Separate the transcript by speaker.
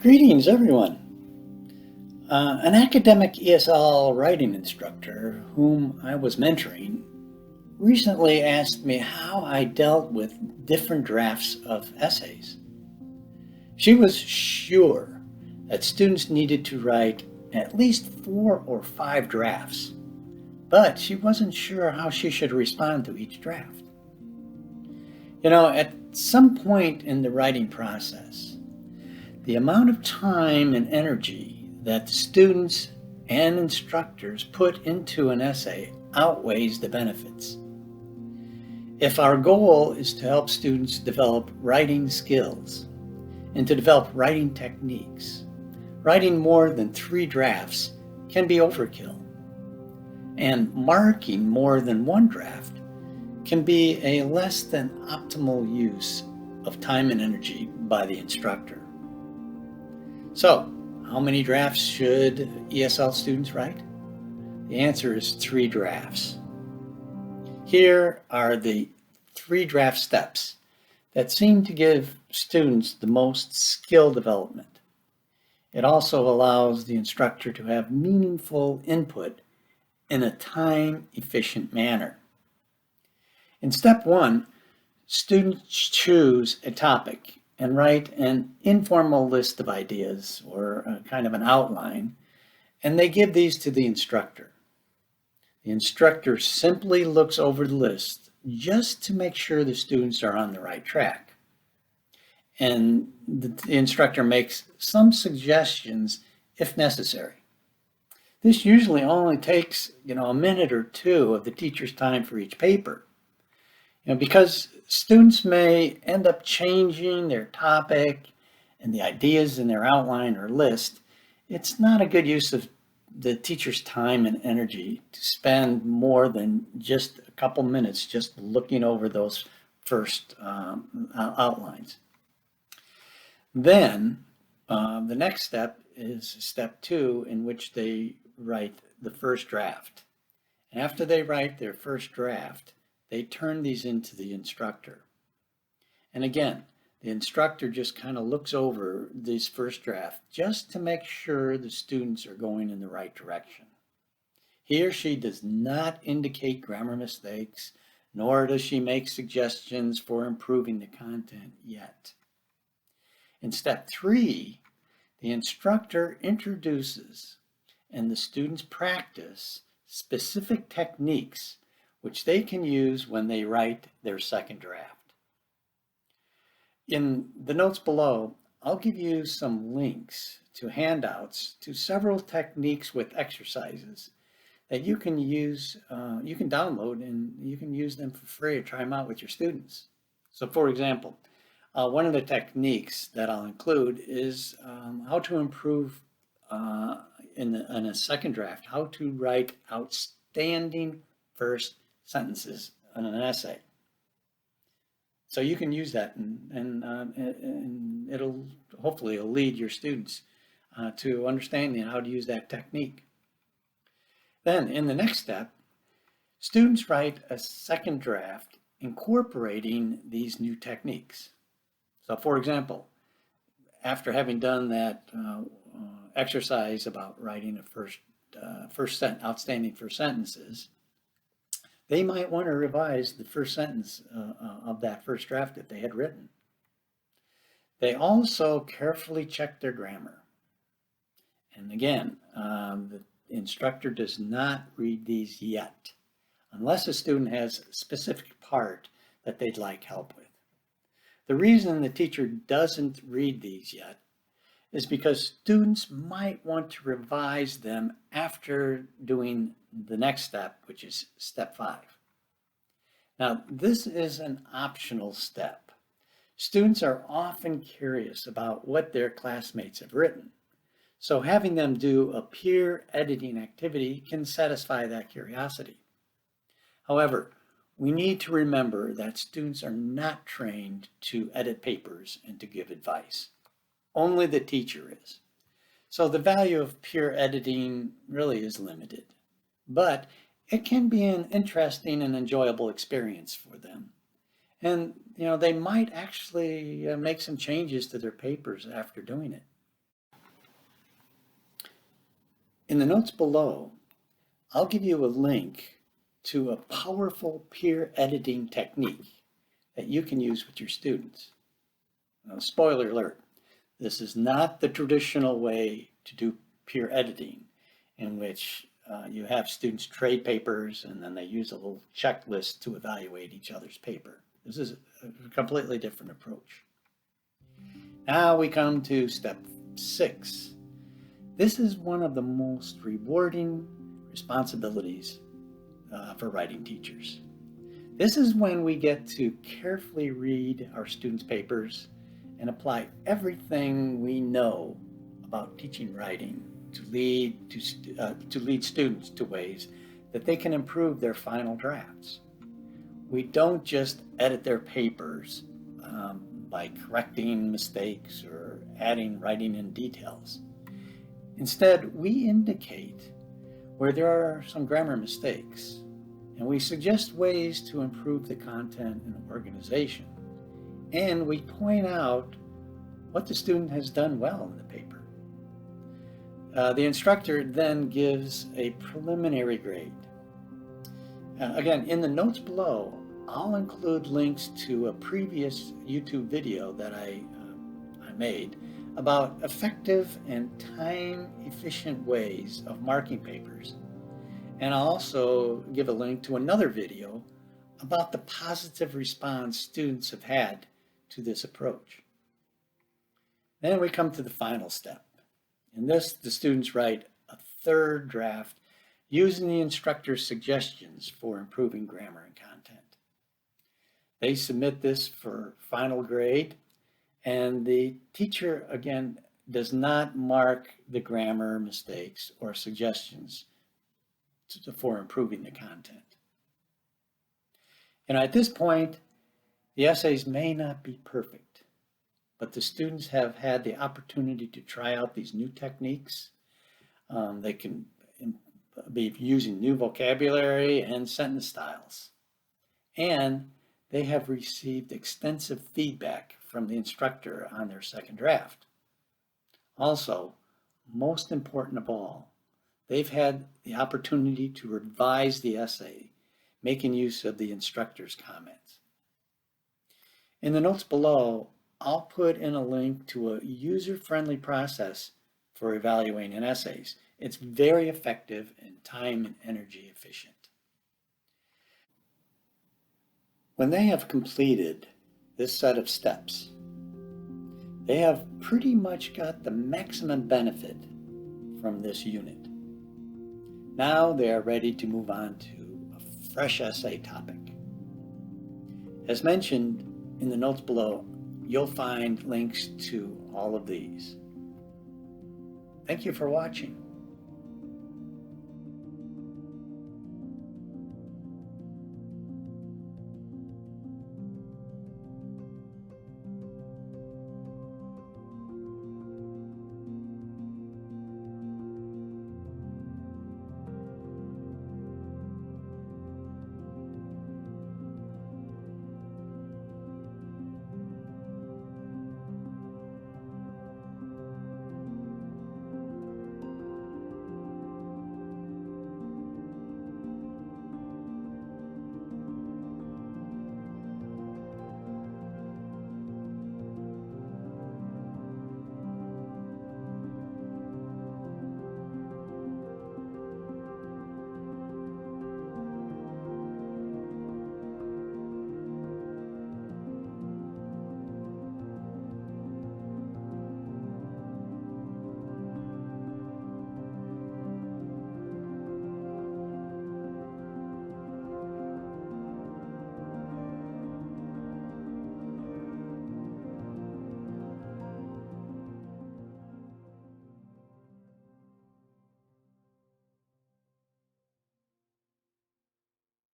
Speaker 1: Greetings, everyone. An academic ESL writing instructor whom I was mentoring recently asked me how I dealt with different drafts of essays. She was sure that students needed to write at least 4 or 5 drafts, but she wasn't sure how she should respond to each draft. At some point in the writing process, the amount of time and energy that students and instructors put into an essay outweighs the benefits. If our goal is to help students develop writing skills and to develop writing techniques, writing more than 3 drafts can be overkill. And marking more than 1 draft can be a less than optimal use of time and energy by the instructor. So, how many drafts should ESL students write? The answer is 3 drafts. Here are the 3 draft steps that seem to give students the most skill development. It also allows the instructor to have meaningful input in a time-efficient manner. In step 1, students choose a topic and write an informal list of ideas or kind of an outline, and they give these to the instructor. The instructor simply looks over the list just to make sure the students are on the right track. And the instructor makes some suggestions if necessary. This usually only takes, a minute or 2 of the teacher's time for each paper. Because students may end up changing their topic and the ideas in their outline or list, it's not a good use of the teacher's time and energy to spend more than just a couple minutes just looking over those first outlines. Then the next step is step 2, in which they write the first draft. And after they write their first draft, they turn these into the instructor. And again, the instructor just kind of looks over this first draft just to make sure the students are going in the right direction. He or she does not indicate grammar mistakes, nor does she make suggestions for improving the content yet. In step 3, the instructor introduces and the students practice specific techniques which they can use when they write their second draft. In the notes below, I'll give you some links to handouts to several techniques with exercises that you can use, you can download, and you can use them for free or try them out with your students. So for example, one of the techniques that I'll include is how to improve in a second draft, how to write outstanding first sentences in an essay. So you can use that, and it'll hopefully lead your students to understanding how to use that technique. Then in the next step, students write a second draft incorporating these new techniques. So for example, after having done that exercise about writing a outstanding first sentences, they might want to revise the first sentence of that first draft that they had written. They also carefully check their grammar. And again, the instructor does not read these yet, unless a student has a specific part that they'd like help with. The reason the teacher doesn't read these yet is because students might want to revise them after doing the next step, which is step 5. Now, this is an optional step. Students are often curious about what their classmates have written, so having them do a peer editing activity can satisfy that curiosity. However, we need to remember that students are not trained to edit papers and to give advice. Only the teacher is. So the value of peer editing really is limited, but it can be an interesting and enjoyable experience for them. And, they might actually make some changes to their papers after doing it. In the notes below, I'll give you a link to a powerful peer editing technique that you can use with your students. Now, spoiler alert, this is not the traditional way to do peer editing, in which you have students trade papers and then they use a little checklist to evaluate each other's paper. This is a completely different approach. Now we come to step 6. This is one of the most rewarding responsibilities for writing teachers. This is when we get to carefully read our students' papers and apply everything we know about teaching writing to lead students to ways that they can improve their final drafts. We don't just edit their papers by correcting mistakes or adding writing in details. Instead, we indicate where there are some grammar mistakes, and we suggest ways to improve the content and organization. And we point out what the student has done well in the paper. The instructor then gives a preliminary grade. Again, in the notes below, I'll include links to a previous YouTube video that I made about effective and time-efficient ways of marking papers. And I'll also give a link to another video about the positive response students have had to this approach. Then we come to the final step. In this, the students write a third draft using the instructor's suggestions for improving grammar and content. They submit this for final grade, and the teacher, again, does not mark the grammar mistakes or suggestions for improving the content. And at this point, the essays may not be perfect, but the students have had the opportunity to try out these new techniques. They can be using new vocabulary and sentence styles. And they have received extensive feedback from the instructor on their second draft. Also, most important of all, they've had the opportunity to revise the essay, making use of the instructor's comments. In the notes below, I'll put in a link to a user-friendly process for evaluating essays. It's very effective and time and energy efficient. When they have completed this set of steps, they have pretty much got the maximum benefit from this unit. Now they are ready to move on to a fresh essay topic. As mentioned in the notes below, you'll find links to all of these. Thank you for watching.